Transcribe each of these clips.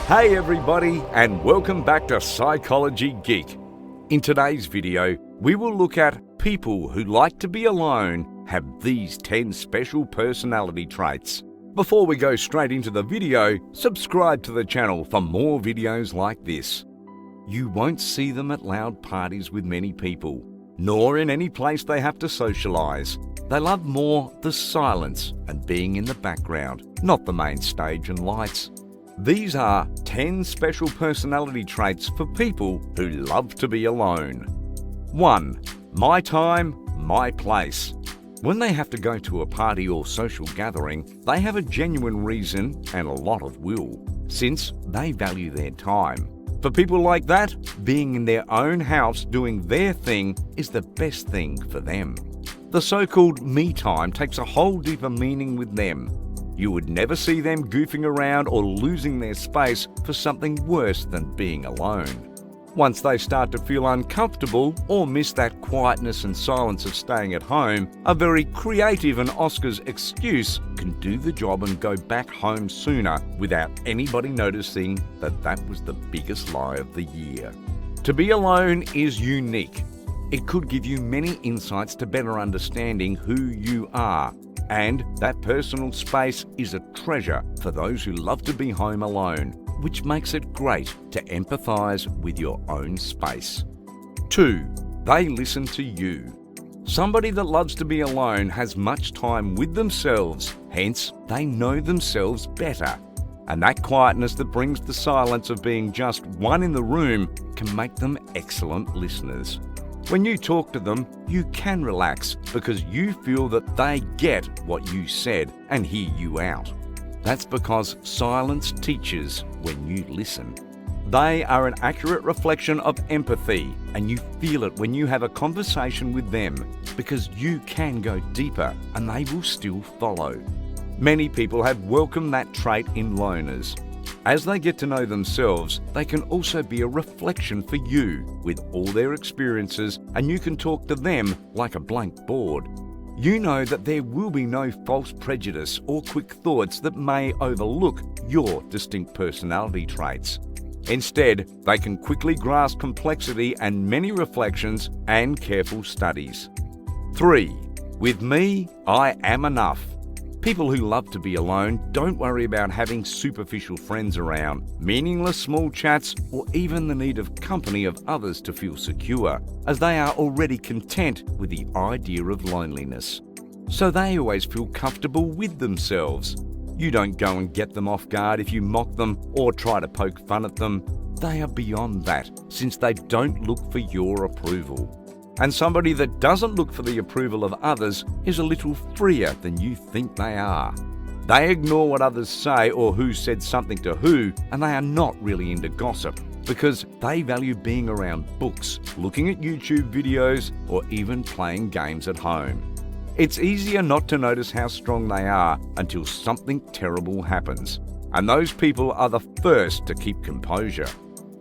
Hey everybody, and welcome back to Psychology Geek. In today's video, we will look at people who like to be alone have these 10 special personality traits. Before we go straight into the video, subscribe to the channel for more videos like this. You won't see them at loud parties with many people, nor in any place they have to socialise. They love more the silence and being in the background, not the main stage and lights. These are 10 special personality traits for people who love to be alone. 1. My time, my place. When they have to go to a party or social gathering, they have a genuine reason and a lot of will, since they value their time. For people like that, being in their own house doing their thing is the best thing for them. The so-called me time takes a whole deeper meaning with them. You would never see them goofing around or losing their space for something worse than being alone. Once they start to feel uncomfortable or miss that quietness and silence of staying at home, a very creative and Oscars excuse can do the job and go back home sooner without anybody noticing that that was the biggest lie of the year. To be alone is unique. It could give you many insights to better understanding who you are. And that personal space is a treasure for those who love to be home alone, which makes it great to empathise with your own space. 2. They listen to you. Somebody that loves to be alone has much time with themselves, hence they know themselves better. And that quietness that brings the silence of being just one in the room can make them excellent listeners. When you talk to them, you can relax because you feel that they get what you said and hear you out. That's because silence teaches when you listen. They are an accurate reflection of empathy, and you feel it when you have a conversation with them because you can go deeper and they will still follow. Many people have welcomed that trait in loners. As they get to know themselves, they can also be a reflection for you with all their experiences, and you can talk to them like a blank board. You know that there will be no false prejudice or quick thoughts that may overlook your distinct personality traits. Instead, they can quickly grasp complexity and many reflections and careful studies. 3. With me, I am enough. People who love to be alone don't worry about having superficial friends around, meaningless small chats, or even the need of company of others to feel secure, as they are already content with the idea of loneliness. So they always feel comfortable with themselves. You don't go and get them off guard if you mock them or try to poke fun at them. They are beyond that, since they don't look for your approval. And somebody that doesn't look for the approval of others is a little freer than you think they are. They ignore what others say or who said something to who, and they are not really into gossip because they value being around books, looking at YouTube videos, or even playing games at home. It's easier not to notice how strong they are until something terrible happens, and those people are the first to keep composure.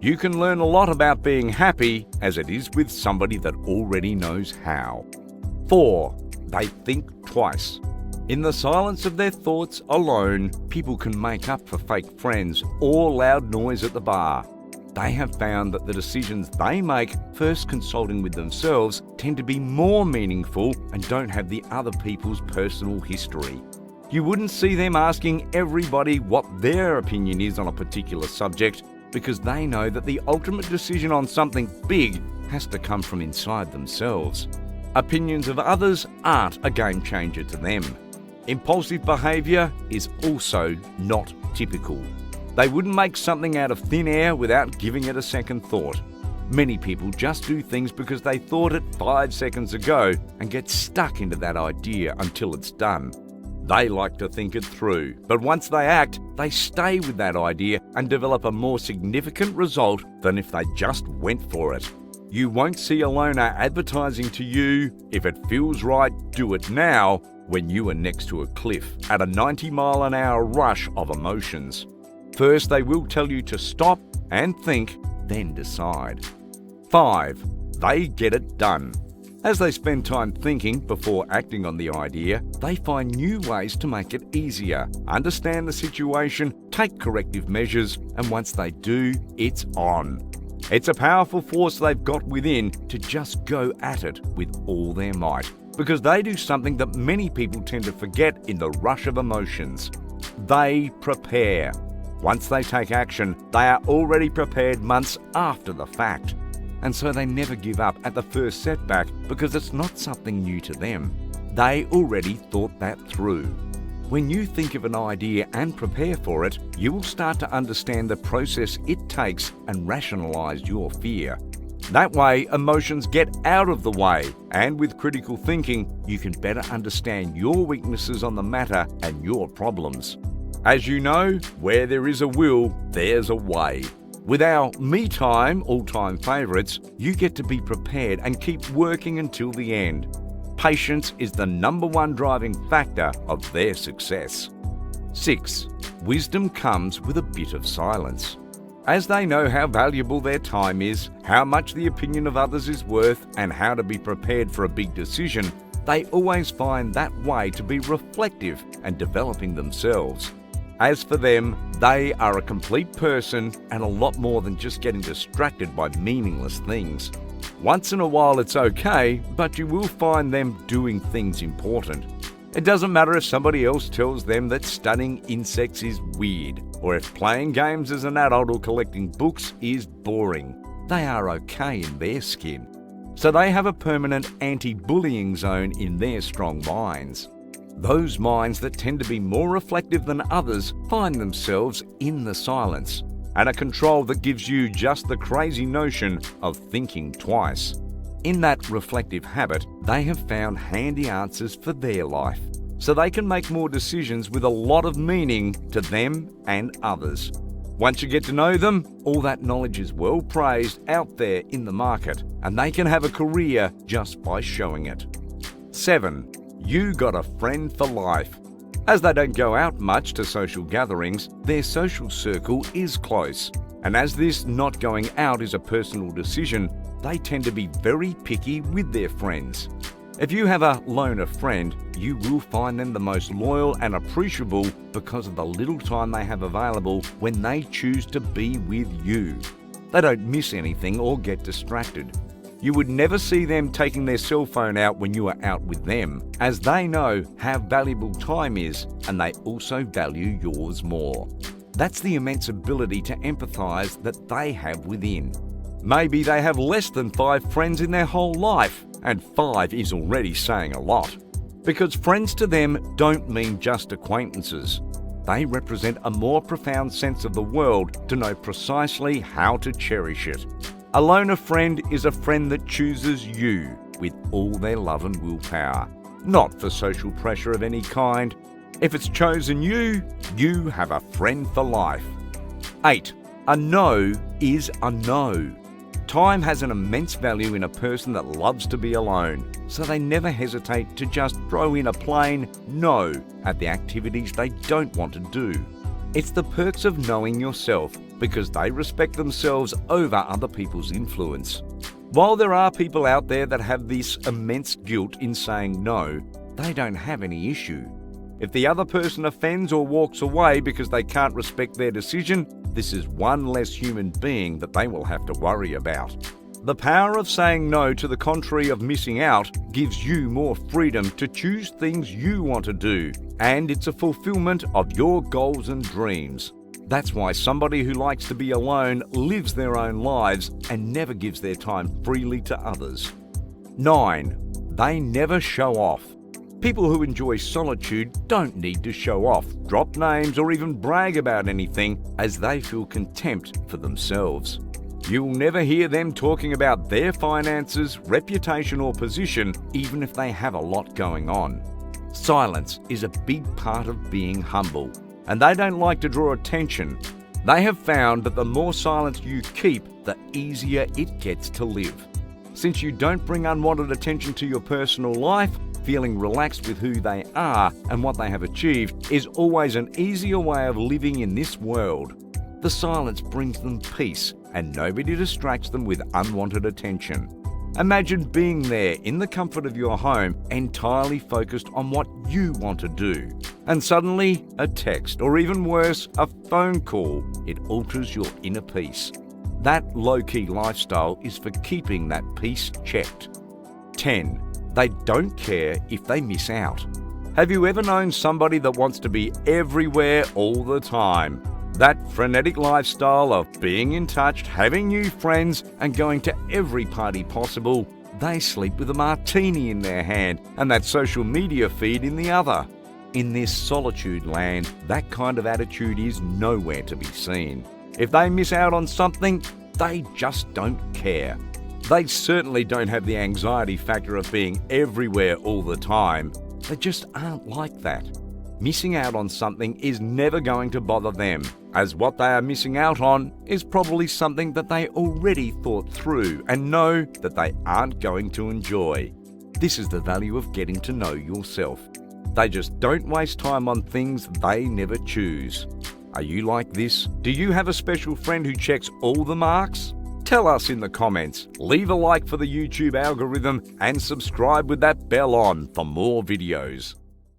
You can learn a lot about being happy as it is with somebody that already knows how. 4. They think twice. In the silence of their thoughts alone, people can make up for fake friends or loud noise at the bar. They have found that the decisions they make, first consulting with themselves, tend to be more meaningful and don't have the other people's personal history. You wouldn't see them asking everybody what their opinion is on a particular subject, because they know that the ultimate decision on something big has to come from inside themselves. Opinions of others aren't a game changer to them. Impulsive behaviour is also not typical. They wouldn't make something out of thin air without giving it a second thought. Many people just do things because they thought it 5 seconds ago and get stuck into that idea until it's done. They like to think it through, but once they act, they stay with that idea and develop a more significant result than if they just went for it. You won't see a loner advertising to you, "If it feels right, do it now," when you are next to a cliff at a 90-mile-an-hour rush of emotions. First, they will tell you to stop and think, then decide. 5. They get it done. As they spend time thinking before acting on the idea, they find new ways to make it easier, understand the situation, take corrective measures, and once they do, it's on. It's a powerful force they've got within to just go at it with all their might, because they do something that many people tend to forget in the rush of emotions. They prepare. Once they take action, they are already prepared months after the fact. And so they never give up at the first setback because it's not something new to them. They already thought that through. When you think of an idea and prepare for it, you will start to understand the process it takes and rationalize your fear. That way, emotions get out of the way, and with critical thinking, you can better understand your weaknesses on the matter and your problems. As you know, where there is a will, there's a way. With our me time, all-time favourites, you get to be prepared and keep working until the end. Patience is the #1 driving factor of their success. 6. Wisdom comes with a bit of silence. As they know how valuable their time is, how much the opinion of others is worth, and how to be prepared for a big decision, they always find that way to be reflective and developing themselves. As for them, they are a complete person and a lot more than just getting distracted by meaningless things. Once in a while it's okay, but you will find them doing things important. It doesn't matter if somebody else tells them that studying insects is weird, or if playing games as an adult or collecting books is boring. They are okay in their skin. So they have a permanent anti-bullying zone in their strong minds. Those minds that tend to be more reflective than others find themselves in the silence, and a control that gives you just the crazy notion of thinking twice. In that reflective habit, they have found handy answers for their life, so they can make more decisions with a lot of meaning to them and others. Once you get to know them, all that knowledge is well praised out there in the market, and they can have a career just by showing it. 7. You got a friend for life. As they don't go out much to social gatherings, their social circle is close. And as this not going out is a personal decision, they tend to be very picky with their friends. If you have a loner friend, you will find them the most loyal and appreciable because of the little time they have available when they choose to be with you. They don't miss anything or get distracted. You would never see them taking their cell phone out when you are out with them, as they know how valuable time is and they also value yours more. That's the immense ability to empathise that they have within. Maybe they have less than 5 friends in their whole life, and 5 is already saying a lot. Because friends to them don't mean just acquaintances. They represent a more profound sense of the world to know precisely how to cherish it. A loner friend is a friend that chooses you with all their love and willpower, not for social pressure of any kind. If it's chosen you, you have a friend for life. 8. A no is a no. Time has an immense value in a person that loves to be alone, so they never hesitate to just throw in a plain no at the activities they don't want to do. It's the perks of knowing yourself, because they respect themselves over other people's influence. While there are people out there that have this immense guilt in saying no, they don't have any issue. If the other person offends or walks away because they can't respect their decision, this is one less human being that they will have to worry about. The power of saying no to the contrary of missing out gives you more freedom to choose things you want to do, and it's a fulfillment of your goals and dreams. That's why somebody who likes to be alone lives their own lives and never gives their time freely to others. 9. They never show off. People who enjoy solitude don't need to show off, drop names, or even brag about anything, as they feel contempt for themselves. You'll never hear them talking about their finances, reputation, or position, even if they have a lot going on. Silence is a big part of being humble, and they don't like to draw attention. They have found that the more silence you keep, the easier it gets to live. Since you don't bring unwanted attention to your personal life, feeling relaxed with who they are and what they have achieved is always an easier way of living in this world. The silence brings them peace, and nobody distracts them with unwanted attention. Imagine being there in the comfort of your home, entirely focused on what you want to do. And suddenly, a text, or even worse, a phone call, it alters your inner peace. That low-key lifestyle is for keeping that peace checked. 10. They don't care if they miss out. Have you ever known somebody that wants to be everywhere all the time? That frenetic lifestyle of being in touch, having new friends, and going to every party possible. They sleep with a martini in their hand and that social media feed in the other. In this solitude land, that kind of attitude is nowhere to be seen. If they miss out on something, they just don't care. They certainly don't have the anxiety factor of being everywhere all the time. They just aren't like that. Missing out on something is never going to bother them, as what they are missing out on is probably something that they already thought through and know that they aren't going to enjoy. This is the value of getting to know yourself. They just don't waste time on things they never choose. Are you like this? Do you have a special friend who checks all the marks? Tell us in the comments, leave a like for the YouTube algorithm and subscribe with that bell on for more videos.